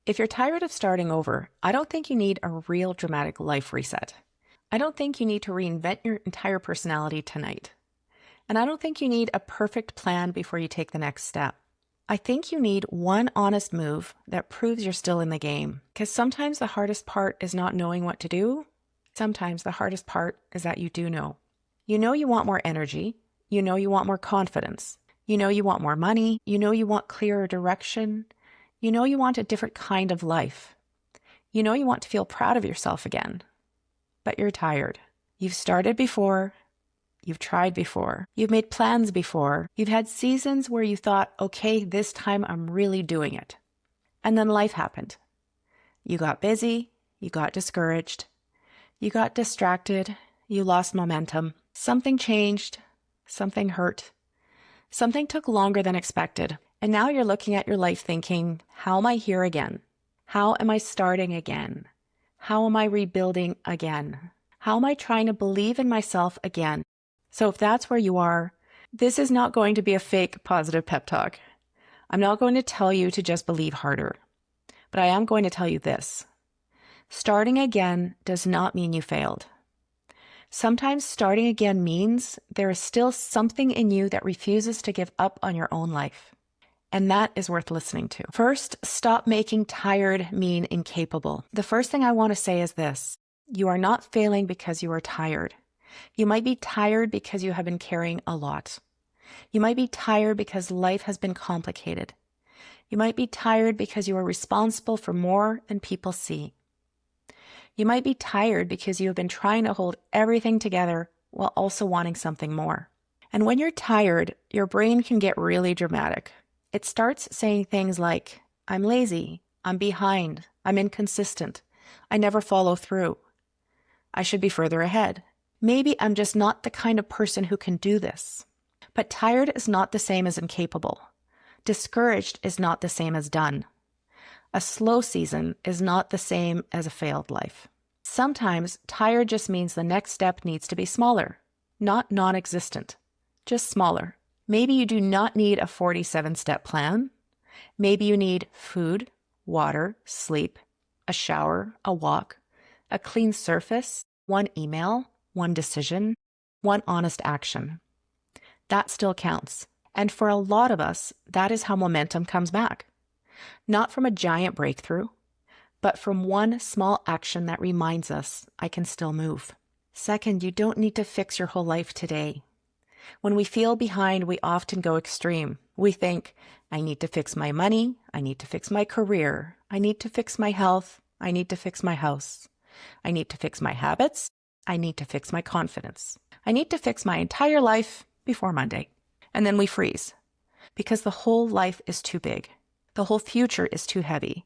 If you're tired of starting over, I don't think you need a real dramatic life reset. I don't think you need to reinvent your entire personality tonight. And I don't think you need a perfect plan before you take the next step. I think you need one honest move that proves you're still in the game. Because sometimes the hardest part is not knowing what to do. Sometimes the hardest part is that you do know. You know you want more energy. You know you want more confidence. You know you want more money. You know you want clearer direction. You know you want a different kind of life. You know you want to feel proud of yourself again. But you're tired. You've started before. You've tried before. You've made plans before. You've had seasons where you thought, okay, this time I'm really doing it. And then life happened. You got busy. You got discouraged. You got distracted. You lost momentum. Something changed. Something hurt. Something took longer than expected. And now you're looking at your life thinking, how am I here again? How am I starting again? How am I rebuilding again? How am I trying to believe in myself again? So if that's where you are, this is not going to be a fake positive pep talk. I'm not going to tell you to just believe harder, but I am going to tell you this. Starting again does not mean you failed. Sometimes starting again means there is still something in you that refuses to give up on your own life. And that is worth listening to. First, stop making tired mean incapable. The first thing I want to say is this. You are not failing because you are tired. You might be tired because you have been carrying a lot. You might be tired because life has been complicated. You might be tired because you are responsible for more than people see. You might be tired because you have been trying to hold everything together while also wanting something more. And when you're tired, your brain can get really dramatic. It starts saying things like, I'm lazy, I'm behind, I'm inconsistent, I never follow through. I should be further ahead. Maybe I'm just not the kind of person who can do this. But tired is not the same as incapable. Discouraged is not the same as done. A slow season is not the same as a failed life. Sometimes tired just means the next step needs to be smaller, not non-existent, just smaller. Maybe you do not need a 47-step plan. Maybe you need food, water, sleep, a shower, a walk, a clean surface, one email, one decision, one honest action. That still counts. And for a lot of us, that is how momentum comes back. Not from a giant breakthrough, but from one small action that reminds us, I can still move. Second, you don't need to fix your whole life today. When we feel behind, we often go extreme. We think, I need to fix my money, I need to fix my career, I need to fix my health, I need to fix my house, I need to fix my habits, I need to fix my confidence. I need to fix my entire life before Monday. And then we freeze because the whole life is too big. The whole future is too heavy.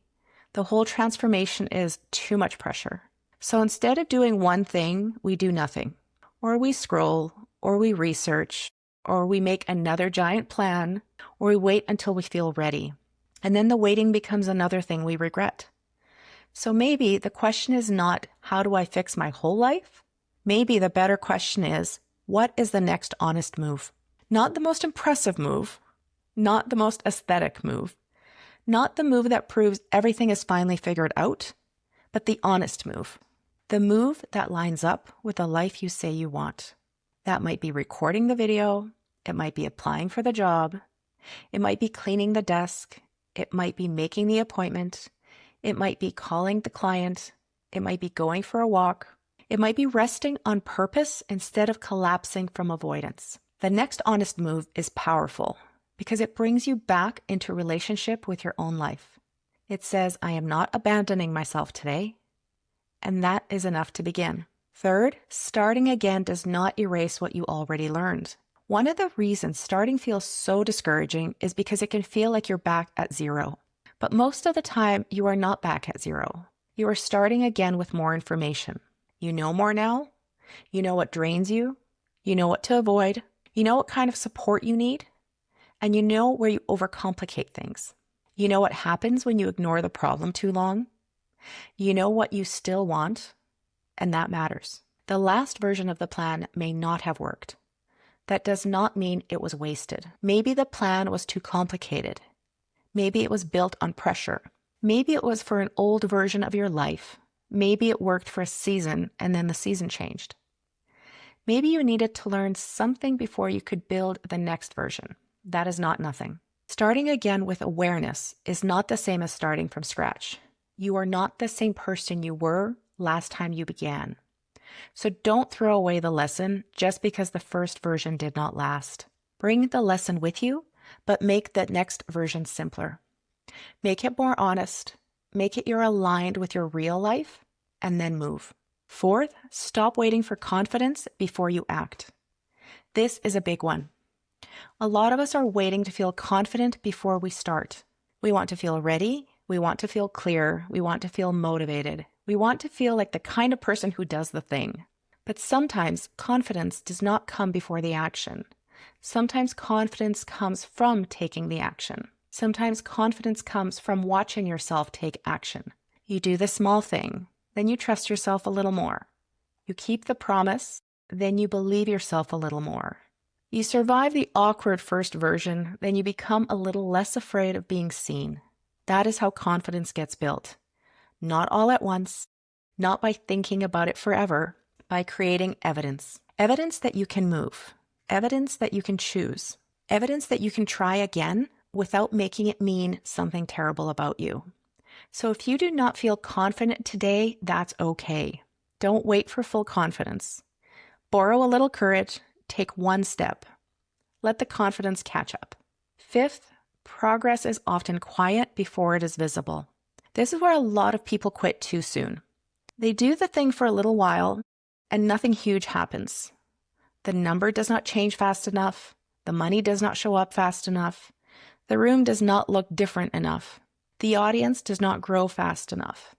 The whole transformation is too much pressure. So instead of doing one thing, we do nothing. Or we scroll, or we research, or we make another giant plan, or we wait until we feel ready. And then the waiting becomes another thing we regret. So maybe the question is not, how do I fix my whole life? Maybe the better question is, what is the next honest move? Not the most impressive move, not the most aesthetic move, not the move that proves everything is finally figured out, but the honest move. The move that lines up with the life you say you want. That might be recording the video. It might be applying for the job. It might be cleaning the desk. It might be making the appointment. It might be calling the client. It might be going for a walk. It might be resting on purpose instead of collapsing from avoidance. The next honest move is powerful because it brings you back into relationship with your own life. It says, I am not abandoning myself today. And that is enough to begin. Third, starting again does not erase what you already learned. One of the reasons starting feels so discouraging is because it can feel like you're back at zero. But most of the time, you are not back at zero. You are starting again with more information. You know more now. You know what drains you. You know what to avoid. You know what kind of support you need. And you know where you overcomplicate things. You know what happens when you ignore the problem too long. You know what you still want, and that matters. The last version of the plan may not have worked. That does not mean it was wasted. Maybe the plan was too complicated. Maybe it was built on pressure. Maybe it was for an old version of your life. Maybe it worked for a season and then the season changed. Maybe you needed to learn something before you could build the next version. That is not nothing. Starting again with awareness is not the same as starting from scratch. You are not the same person you were last time you began. So don't throw away the lesson just because the first version did not last. Bring the lesson with you, but make the next version simpler. Make it more honest. Make it you're aligned with your real life, and then move. Fourth, stop waiting for confidence before you act. This is a big one. A lot of us are waiting to feel confident before we start. We want to feel ready. We want to feel clear. We want to feel motivated. We want to feel like the kind of person who does the thing. But sometimes confidence does not come before the action. Sometimes confidence comes from taking the action. Sometimes confidence comes from watching yourself take action. You do the small thing, then you trust yourself a little more. You keep the promise, then you believe yourself a little more. You survive the awkward first version, then you become a little less afraid of being seen. That is how confidence gets built. Not all at once, not by thinking about it forever, by creating evidence. Evidence that you can move. Evidence that you can choose. Evidence that you can try again without making it mean something terrible about you. So if you do not feel confident today, that's okay. Don't wait for full confidence. Borrow a little courage. Take one step. Let the confidence catch up. Fifth, progress is often quiet before it is visible. This is where a lot of people quit too soon. They do the thing for a little while and nothing huge happens. The number does not change fast enough. The money does not show up fast enough. The room does not look different enough. The audience does not grow fast enough.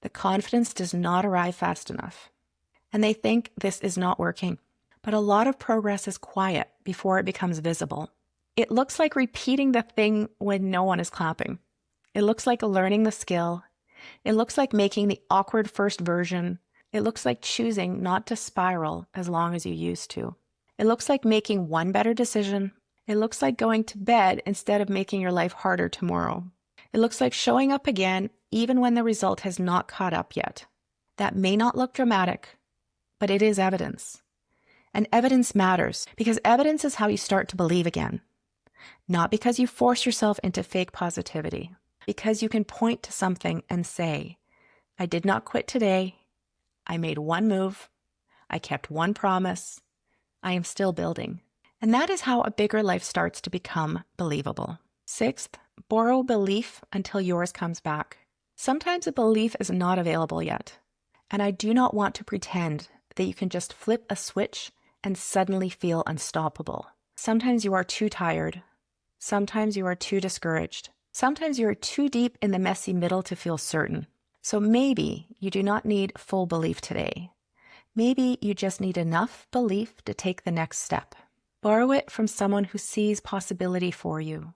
The confidence does not arrive fast enough. And they think this is not working. But a lot of progress is quiet before it becomes visible. It looks like repeating the thing when no one is clapping. It looks like learning the skill. It looks like making the awkward first version. It looks like choosing not to spiral as long as you used to. It looks like making one better decision. It looks like going to bed instead of making your life harder tomorrow. It looks like showing up again even when the result has not caught up yet. That may not look dramatic, but it is evidence. And evidence matters because evidence is how you start to believe again. Not because you force yourself into fake positivity, because you can point to something and say, I did not quit today. I made one move. I kept one promise. I am still building. And that is how a bigger life starts to become believable. Sixth, borrow belief until yours comes back. Sometimes a belief is not available yet. And I do not want to pretend that you can just flip a switch and suddenly feel unstoppable. Sometimes you are too tired. Sometimes you are too discouraged. Sometimes you are too deep in the messy middle to feel certain. So maybe you do not need full belief today. Maybe you just need enough belief to take the next step. Borrow it from someone who sees possibility for you.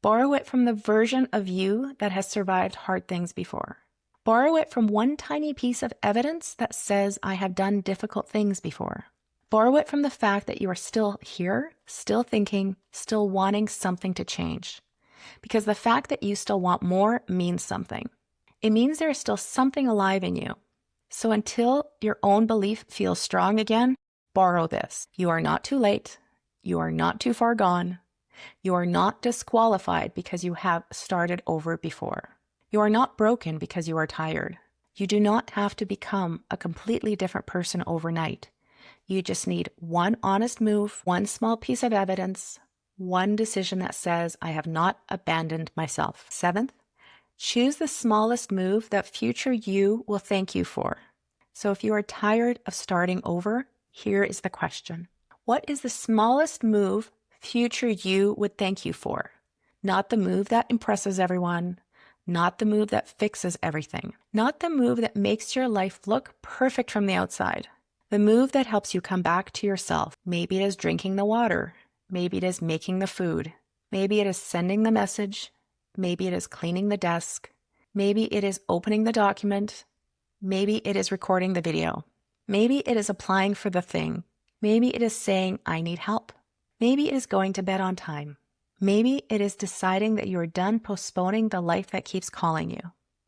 Borrow it from the version of you that has survived hard things before. Borrow it from one tiny piece of evidence that says, I have done difficult things before. Borrow it from the fact that you are still here, still thinking, still wanting something to change. Because the fact that you still want more means something. It means there is still something alive in you. So until your own belief feels strong again, borrow this. You are not too late. You are not too far gone. You are not disqualified because you have started over before. You are not broken because you are tired. You do not have to become a completely different person overnight. You just need one honest move, one small piece of evidence, one decision that says, I have not abandoned myself. Seventh, choose the smallest move that future you will thank you for. So if you are tired of starting over, here is the question. What is the smallest move future you would thank you for? Not the move that impresses everyone, not the move that fixes everything, not the move that makes your life look perfect from the outside. The move that helps you come back to yourself. Maybe it is drinking the water. Maybe it is making the food. Maybe it is sending the message. Maybe it is cleaning the desk. Maybe it is opening the document. Maybe it is recording the video. Maybe it is applying for the thing. Maybe it is saying, I need help. Maybe it is going to bed on time. Maybe it is deciding that you are done postponing the life that keeps calling you.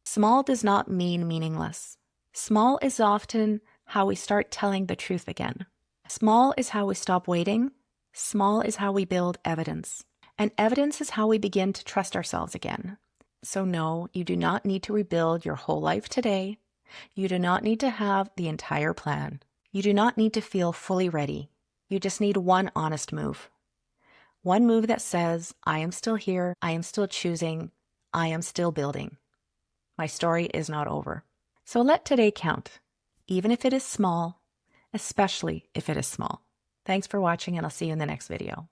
Small does not mean meaningless. Small is often how we start telling the truth again. Small is how we stop waiting. Small is how we build evidence. And evidence is how we begin to trust ourselves again. So no, you do not need to rebuild your whole life today. You do not need to have the entire plan. You do not need to feel fully ready. You just need one honest move. One move that says, I am still here, I am still choosing, I am still building. My story is not over. So let today count, even if it is small, especially if it is small. Thanks for watching, and I'll see you in the next video.